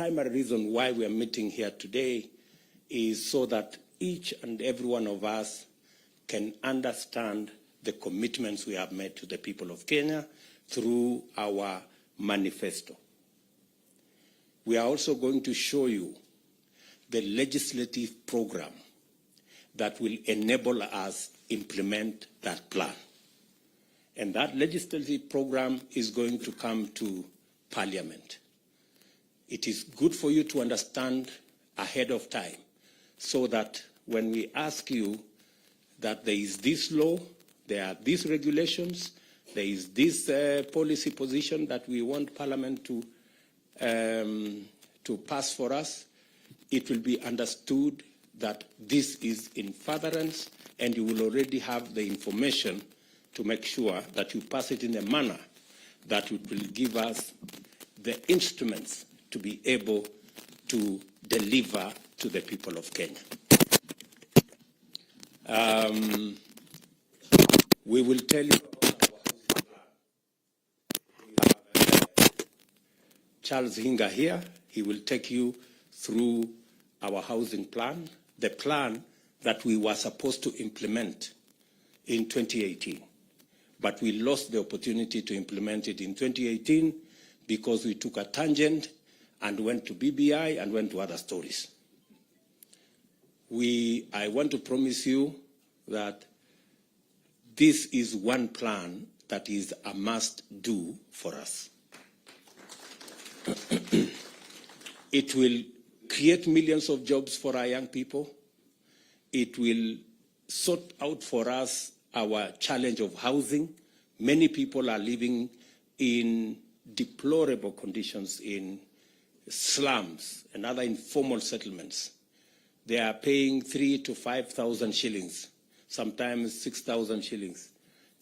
primary reason why we are meeting here today is so that each and every one of us can understand the commitments we have made to the people of Kenya through our manifesto. We are also going to show you the legislative program that will enable us implement that plan. And that legislative program is going to come to Parliament. It is good for you to understand ahead of time so that when we ask you that there is this law, there are these regulations, there is this policy position that we want Parliament to pass for us, it will be understood that this is in furtherance, and you will already have the information to make sure that you pass it in a manner that it will give us the instruments to be able to deliver to the people of Kenya. We will tell you about our housing plan. We have Charles Hinga here. He will take you through our housing plan, the plan that we were supposed to implement in 2018. But we lost the opportunity to implement it in 2018 because we took a tangent and went to BBI and went to other stories. I want to promise you that this is one plan that is a must-do for us. It will create millions of jobs for our young people. It will sort out for us our challenge of housing. Many people are living in deplorable conditions in slums and other informal settlements. They are paying 3,000 to 5,000 shillings, sometimes 6,000 shillings,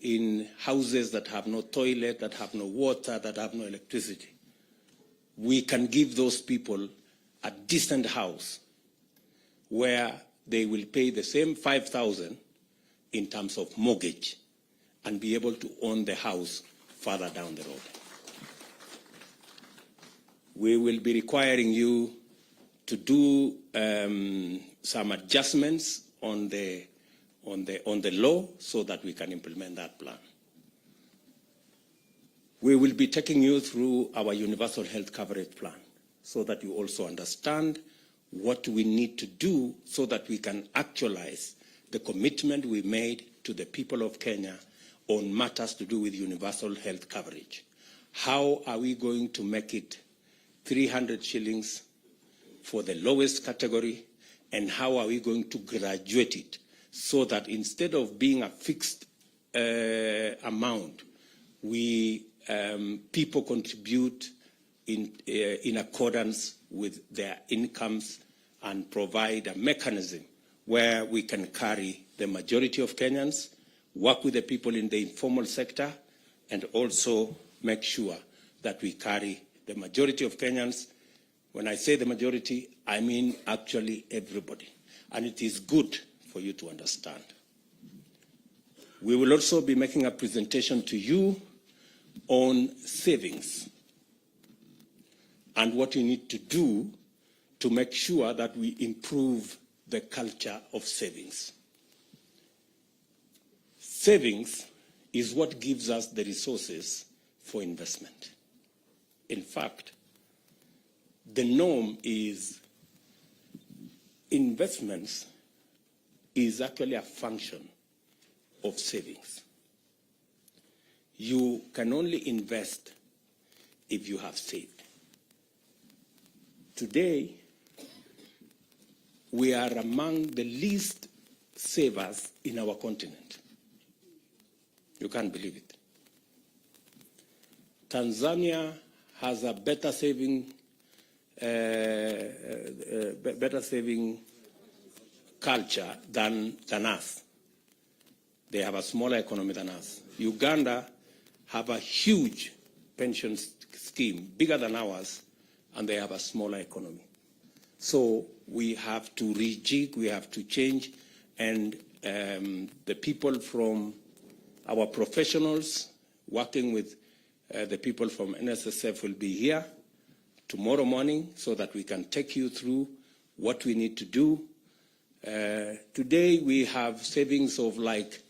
in houses that have no toilet, that have no water, that have no electricity. We can give those people a decent house where they will pay the same 5,000 in terms of mortgage and be able to own the house further down the road. We will be requiring you to do some adjustments on the law so that we can implement that plan. We will be taking you through our universal health coverage plan so that you also understand what we need to do so that we can actualize the commitment we made to the people of Kenya on matters to do with universal health coverage. How are we going to make it 300 shillings for the lowest category, and how are we going to graduate it so that instead of being a fixed amount, people contribute in accordance with their incomes and provide a mechanism where we can carry the majority of Kenyans, work with the people in the informal sector, and also make sure that we carry the majority of Kenyans. When I say the majority, I mean actually everybody. And it is good for you to understand. We will also be making a presentation to you on savings and what you need to do to make sure that we improve the culture of savings. Savings is what gives us the resources for investment. In fact, the norm is investments is actually a function of savings. You can only invest if you have saved. Today, we are among the least savers in our continent. You can't believe it. Tanzania has a better saving culture than us. They have a smaller economy than us. Uganda have a huge pension scheme, bigger than ours, and they have a smaller economy. So we have to rejig, we have to change, and the people from our professionals working with the people from NSSF will be here tomorrow morning so that we can take you through what we need to do. Today we have savings of like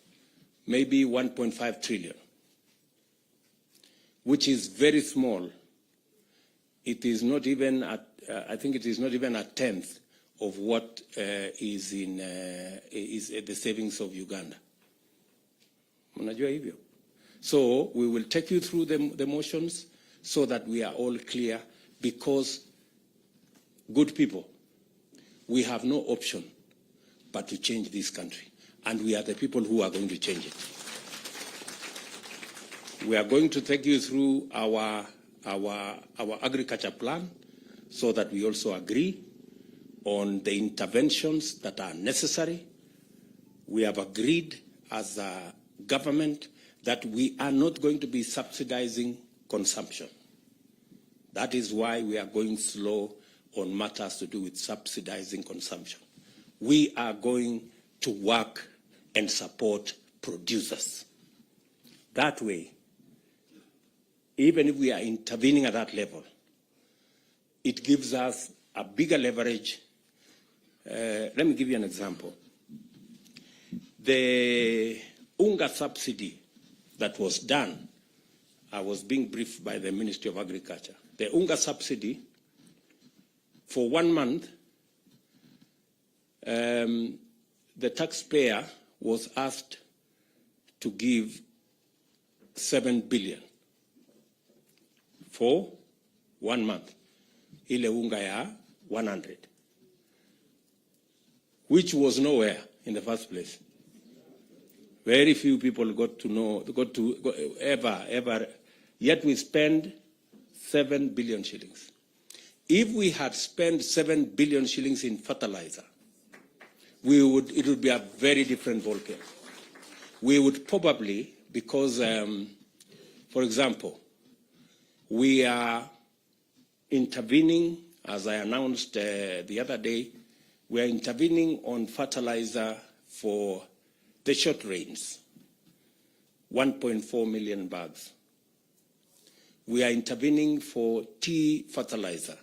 maybe 1.5 trillion, which is very small. It is not even I think it is not even a tenth of what is the savings of Uganda. Mnajua hivyo? So we will take you through the motions so that we are all clear, because good people, we have no option but to change this country, and we are the people who are going to change it. We are going to take you through our agriculture plan so that we also agree on the interventions that are necessary. We have agreed as a government that we are not going to be subsidizing consumption. That is why we are going slow on matters to do with subsidizing consumption. We are going to work and support producers. That way, even if we are intervening at that level, it gives us a bigger leverage. Let me give you an example. The UNGA subsidy that was done, I was being briefed by the Ministry of Agriculture. The UNGA subsidy, for 1 month, the taxpayer was asked to give 7 billion for 1 month. Ile unga ya 100, which was nowhere in the first place. Very few people got to ever, yet we spend 7 billion shillings. If we had spent 7 billion shillings in fertilizer, it would be a very different ballgame. We would probably, because, for example, we are intervening, as I announced the other day, we are intervening on fertilizer for the short rains, 1.4 million bags. We are intervening for tea fertilizer.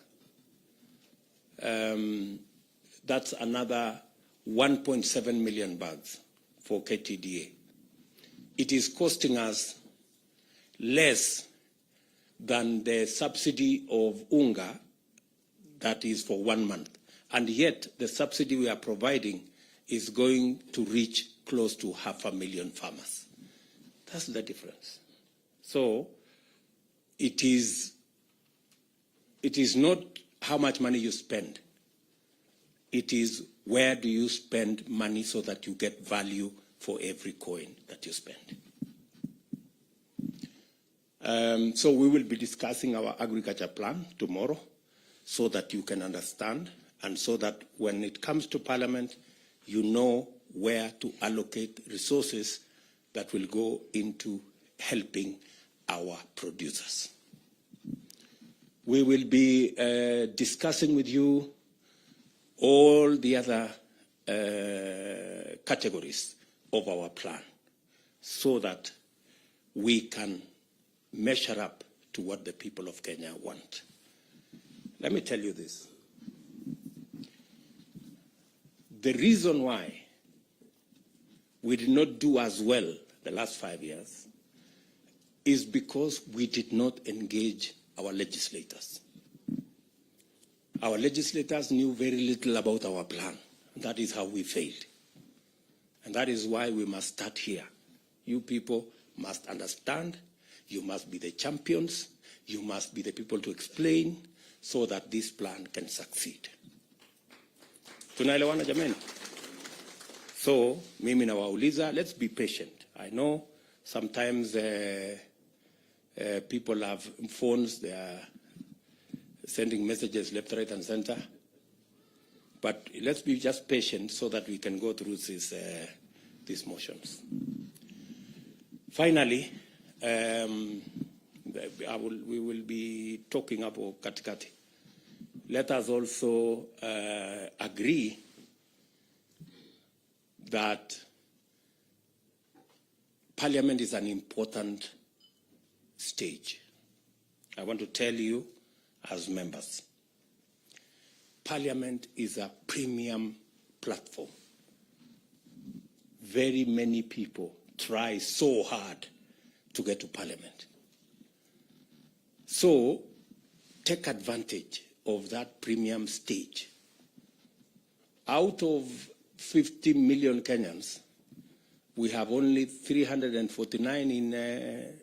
That's another 1.7 million bags for KTDA. It is costing us less than the subsidy of UNGA that is for 1 month. And yet the subsidy we are providing is going to reach close to 500,000 farmers. That's the difference. So it is not how much money you spend. It is where do you spend money so that you get value for every coin that you spend. So we will be discussing our agriculture plan tomorrow so that you can understand, and so that when it comes to Parliament, you know where to allocate resources that will go into helping our producers. We will be discussing with you all the other categories of our plan so that we can measure up to what the people of Kenya want. Let me tell you this. The reason why we did not do as well the last 5 years is because we did not engage our legislators. Our legislators knew very little about our plan. That is how we failed. And that is why we must start here. You people must understand. You must be the champions. You must be the people to explain so that this plan can succeed. Tunaelewana jameni? So, mimi nawauliza, let's be patient. I know sometimes people have phones, they are sending messages left, right, and center. But let's be just patient so that we can go through these motions. Finally, we will be talking about katikati. Let us also agree that Parliament is an important stage. I want to tell you, as members. Parliament is a premium platform. Very many people try so hard to get to Parliament. So take advantage of that premium stage. Out of 50 million Kenyans, we have only 349 in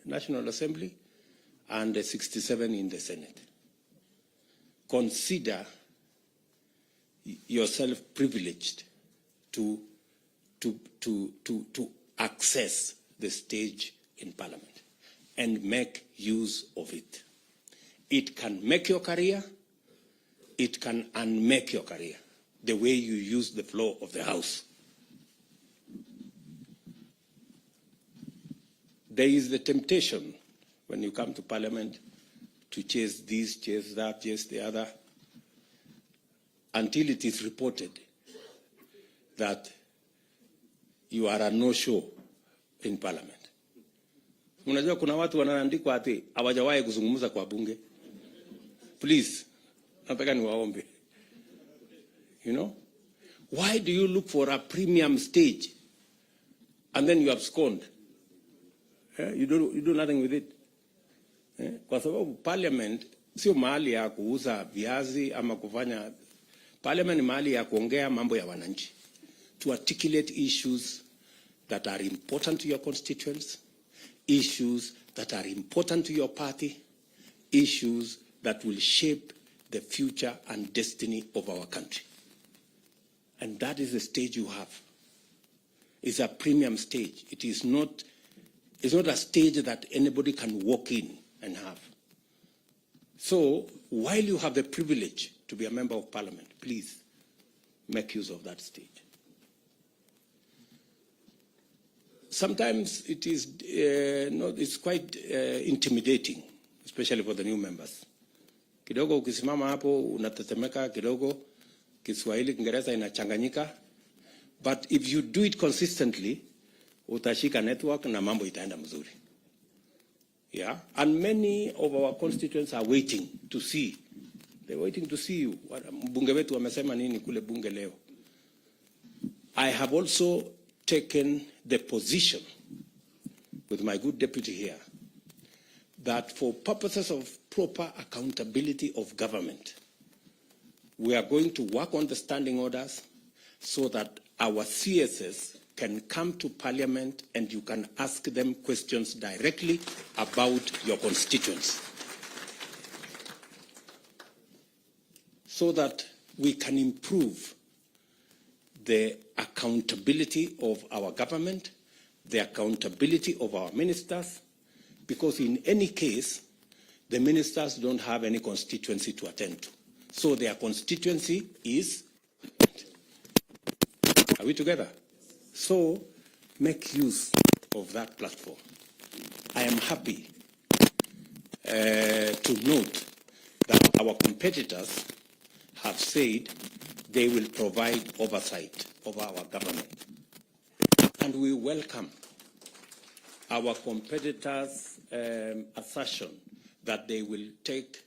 National Assembly and 67 in the Senate. Consider yourself privileged to access the stage in Parliament and make use of it. It can make your career, it can unmake your career, the way you use the floor of the House. There is the temptation when you come to Parliament to chase this, chase that, chase the other, until it is reported that you are a no-show in Parliament. Unajua kuna watu wanaandikwa ati hawajawahi kuzungumza kwa bunge. Please, nataka niwaombe. You know? Why do you look for a premium stage and then you have scorned? You do nothing with it. Kwa sababu Parliament sio mahali ya kuuza viazi ama kufanya. Parliament ni mahali ya kuongea mambo ya wananchi. To articulate issues that are important to your constituents, issues that are important to your party, issues that will shape the future and destiny of our country. And that is the stage you have. It's a premium stage. It is not, it's not a stage that anybody can walk in and have. So while you have the privilege to be a member of Parliament, please make use of that stage. Sometimes it is it's quite intimidating, especially for the new members. Kidogo ukisimama hapo unatetemeka kidogo, Kiswahili Kiingereza inachanganyika, but if you do it consistently, utashika network na mambo itaenda mzuri. Yeah, and many of our constituents are waiting to see. They're waiting to see you. Mbunge wetu wamesema nini kule bunge leo. I have also taken the position with my good deputy here that for purposes of proper accountability of government, we are going to work on the standing orders so that our CSS can come to Parliament and you can ask them questions directly about your constituents, so that we can improve the accountability of our government, the accountability of our ministers, because in any case, the ministers don't have any constituency to attend to. So their constituency is, are we together? So make use of that platform. I am happy to note that our competitors have said they will provide oversight of our government. And we welcome our competitors' assertion that they will take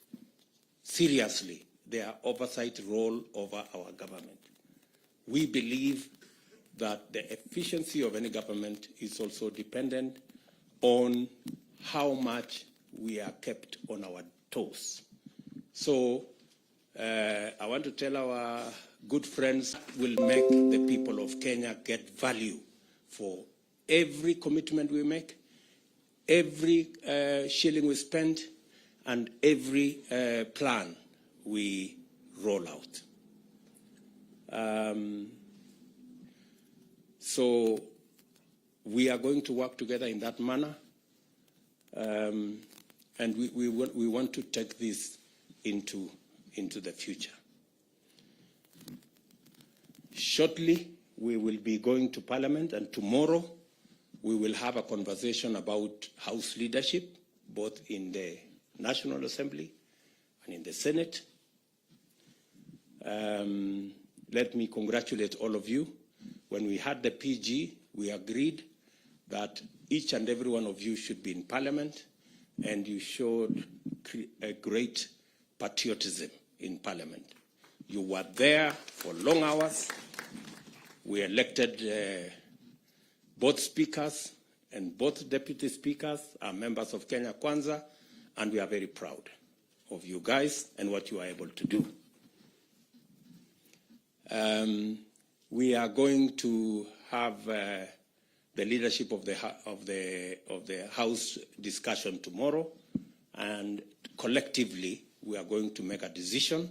seriously their oversight role over our government. We believe that the efficiency of any government is also dependent on how much we are kept on our toes. So I want to tell our good friends, will make the people of Kenya get value for every commitment we make, every shilling we spend, and every plan we roll out. So we are going to work together in that manner, and we want to take this into the future. Shortly, we will be going to Parliament, and tomorrow we will have a conversation about House leadership, both in the National Assembly and in the Senate. Let me congratulate all of you. When we had the PG, we agreed that each and every one of you should be in Parliament, and you showed a great patriotism in Parliament. You were there for long hours. We elected both speakers and both deputy speakers are members of Kenya Kwanza, and we are very proud of you guys and what you are able to do. We are going to have the leadership of the House discussion tomorrow, and collectively we are going to make a decision